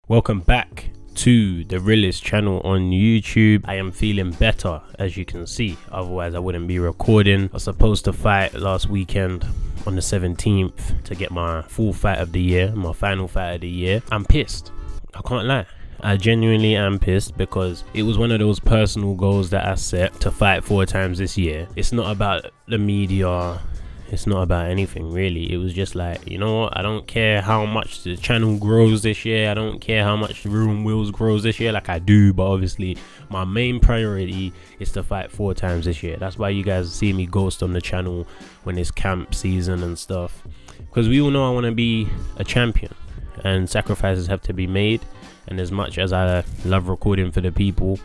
Welcome back to the realest channel on YouTube. I am feeling better, as you can see, otherwise I wouldn't be recording. I was supposed to fight last weekend on the 17th to get my full fight of the year, my final fight of the year. I'm pissed, I can't lie. I genuinely am pissed because it was one of those personal goals that I set to fight 4 times this year. It's not about the media, it's not about anything really. It was just like, you know what, I don't care how much the channel grows this year, I don't care how much the Room Wheels grows this year, like I do, but obviously my main priority is to fight 4 times this year. That's why you guys see me ghost on the channel when it's camp season and stuff, because we all know I want to be a champion and sacrifices have to be made. And as much as I love recording for the people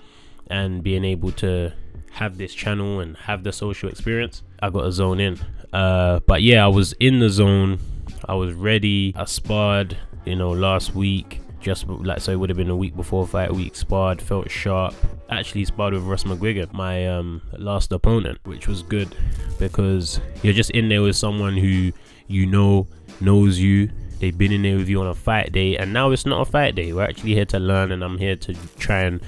and being able to have this channel and have the social experience, I got to zone in. But yeah, I was in the zone, I was ready. I sparred, you know, last week, just like, so it would have been a week before fight week. Sparred, felt sharp. Actually sparred with Ross McGuigan, my last opponent, which was good because you're just in there with someone who you know knows you. They've been in there with you on a fight day, and now it's not a fight day. We're actually here to learn, and I'm here to try and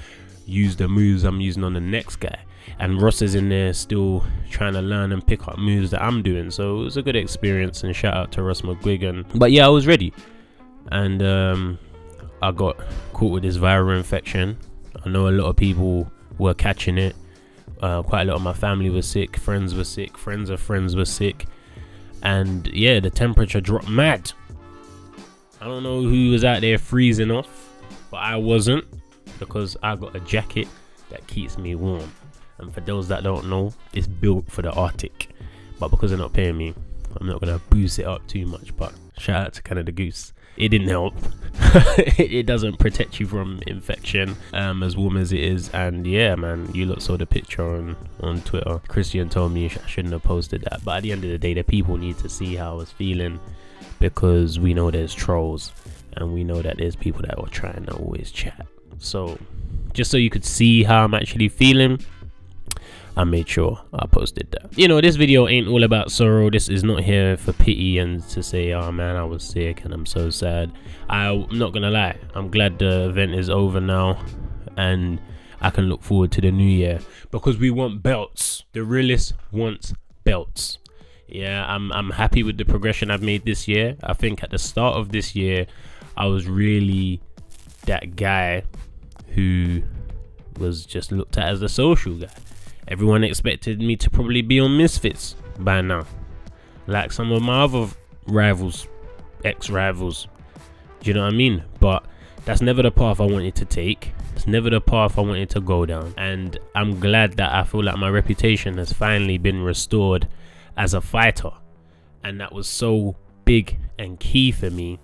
use the moves I'm using on the next guy. And Ross is in there still trying to learn and pick up moves that I'm doing. So it was a good experience, and shout out to Ross McGuigan. But yeah, I was ready, and I got caught with this viral infection. I know a lot of people were catching it. Quite a lot of my family was sick, friends were sick, friends of friends were sick, and yeah, the temperature dropped mad. I don't know who was out there freezing off, but I wasn't, because I got a jacket that keeps me warm. And for those that don't know, it's built for the Arctic, but because they're not paying me, I'm not gonna boost it up too much. But shout out to Canada Goose, it didn't help. It doesn't protect you from infection, as warm as it is. And yeah, man, you lot saw the picture on Twitter. Cristian told me I shouldn't have posted that, but at the end of the day, the people need to see how I was feeling, because we know there's trolls and we know that there's people that were trying to always chat. So just so you could see how I'm actually feeling, I made sure I posted that. You know, this video ain't all about sorrow. This is not here for pity and to say, oh man, I was sick and I'm so sad. I'm not gonna lie, I'm glad the event is over now and I can look forward to the new year, because we want belts. The realist wants belts. Yeah, I'm happy with the progression I've made this year. I think at the start of this year, I was really that guy who was just looked at as the social guy. Everyone expected me to probably be on Misfits by now, like some of my other rivals, ex-rivals. Do you know what I mean? But that's never the path I wanted to take. It's never the path I wanted to go down. And I'm glad that I feel like my reputation has finally been restored as a fighter, and that was so big and key for me,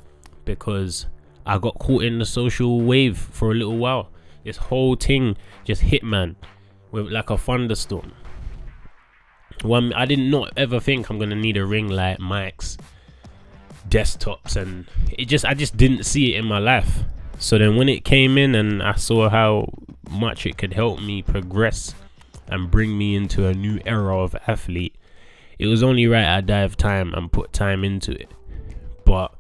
because I got caught in the social wave for a little while. This whole thing just hit, man, with like a thunderstorm. I did not ever think I'm gonna need a ring light, mics, desktops, and I just didn't see it in my life. So then when it came in and I saw how much it could help me progress and bring me into a new era of athlete, it was only right I dive time and put time into it. But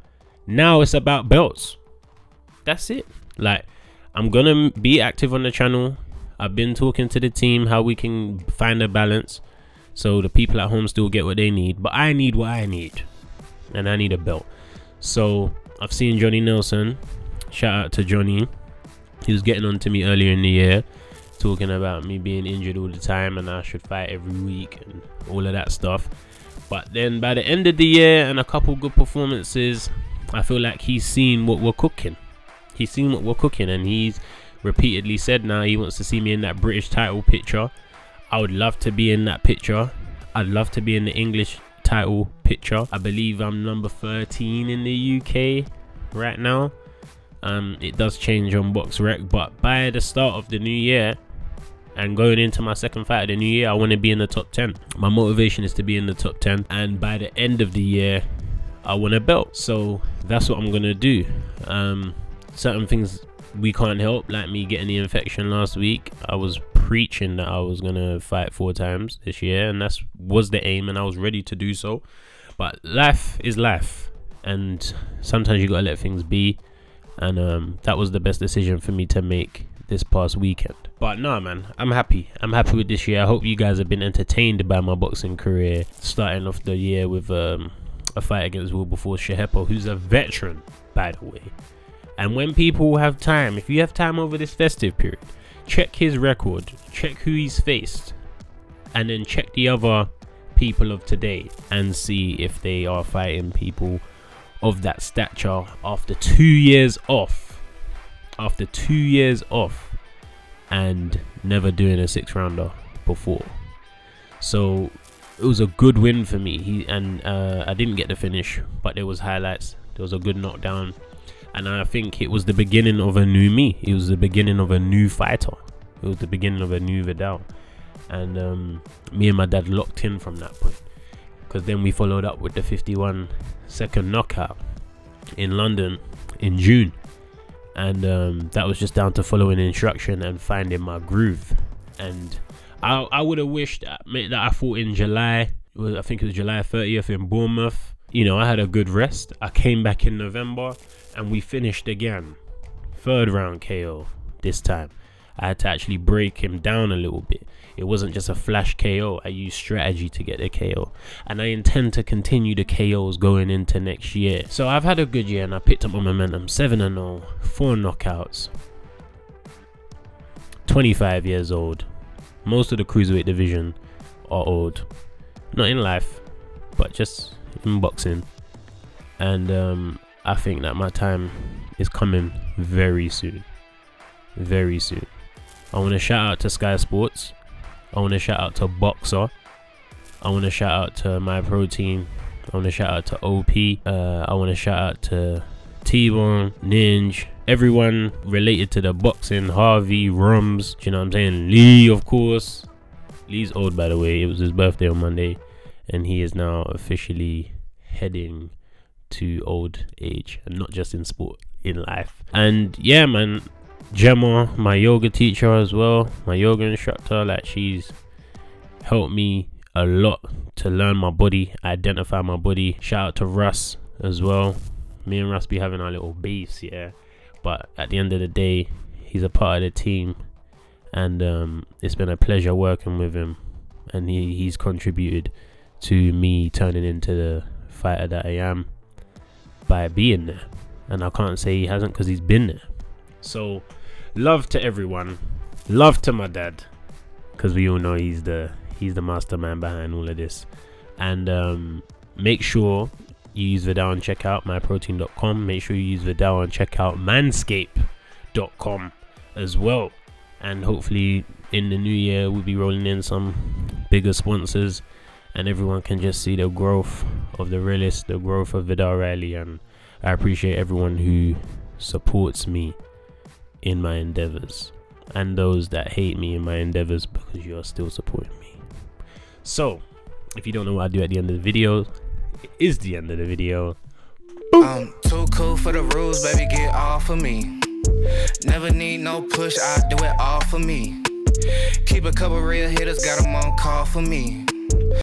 now it's about belts. That's it. Like, I'm gonna be active on the channel. I've been talking to the team how we can find a balance so the people at home still get what they need, but I need what I need, and I need a belt. So I've seen Johnny Nelson. Shout out to Johnny. He was getting on to me earlier in the year, talking about me being injured all the time and I should fight every week and all of that stuff. But then by the end of the year and a couple good performances, I feel like he's seen what we're cooking. He's seen what we're cooking, and he's repeatedly said now he wants to see me in that British title picture. I would love to be in that picture. I'd love to be in the English title picture. I believe I'm number 13 in the UK right now. It does change on BoxRec, but by the start of the new year and going into my second fight of the new year, I want to be in the top 10. My motivation is to be in the top 10, and by the end of the year I want a belt. So that's what I'm gonna do. Certain things we can't help, like me getting the infection last week. I was preaching that I was gonna fight 4 times this year, and that was the aim, and I was ready to do so. But life is life, and sometimes you gotta let things be. and that was the best decision for me to make this past weekend. But no, man, I'm happy with this year. I hope you guys have been entertained by my boxing career, starting off the year with a fight against Wilberforce Shehepo, who's a veteran, by the way. And when people have time, if you have time over this festive period, check his record, check who he's faced, and then check the other people of today and see if they are fighting people of that stature after 2 years off. After 2 years off and never doing a 6-rounder before. So it was a good win for me. I didn't get the finish, but there was highlights. There was a good knockdown, and I think it was the beginning of a new me. It was the beginning of a new fighter. It was the beginning of a new Viddal. And me and my dad locked in from that point, because then we followed up with the 51-second knockout in London in June. And that was just down to following instruction and finding my groove. And I would have wished that I fought in July. I think it was July 30th in Bournemouth. You know, I had a good rest. I came back in November and we finished again. 3rd round KO this time. I had to actually break him down a little bit. It wasn't just a flash KO. I used strategy to get the KO. And I intend to continue the KOs going into next year. So I've had a good year and I picked up my momentum. 7-0, 4 knockouts. 25 years old. Most of the cruiserweight division are old. Not in life, but just in boxing. And I think that my time is coming very soon. Very soon. I want to shout out to Sky Sports. I want to shout out to Boxer. I want to shout out to My Protein. I want to shout out to OP. I want to shout out to T-Bone, Ninja, everyone related to the boxing. Harvey, Rums, do you know what I'm saying? Lee, of course. Lee's old, by the way. It was his birthday on Monday, and he is now officially heading to old age, and not just in sport, in life. And yeah, man, Gemma, my yoga teacher as well, my yoga instructor, like, she's helped me a lot to learn my body, identify my body. Shout out to Russ as well. Me and Russ be having our little beefs, yeah, but at the end of the day, he's a part of the team, and it's been a pleasure working with him, and he's contributed to me turning into the fighter that I am by being there. And I can't say he hasn't, because he's been there. So love to everyone, love to my dad, because we all know he's the mastermind behind all of this. And make sure you use Viddal and check out myprotein.com. Make sure you use Viddal and check out manscape.com as well. And hopefully in the new year we'll be rolling in some bigger sponsors, and everyone can just see the growth of the realist, the growth of Viddal Riley. And I appreciate everyone who supports me in my endeavors, and those that hate me in my endeavors, because you are still supporting me. So if you don't know what I do at the end of the video, it is the end of the video. I'm too cool for the rules, baby, get off of me. Never need no push, I do it all for me. Keep a couple real hitters, got them on call for me.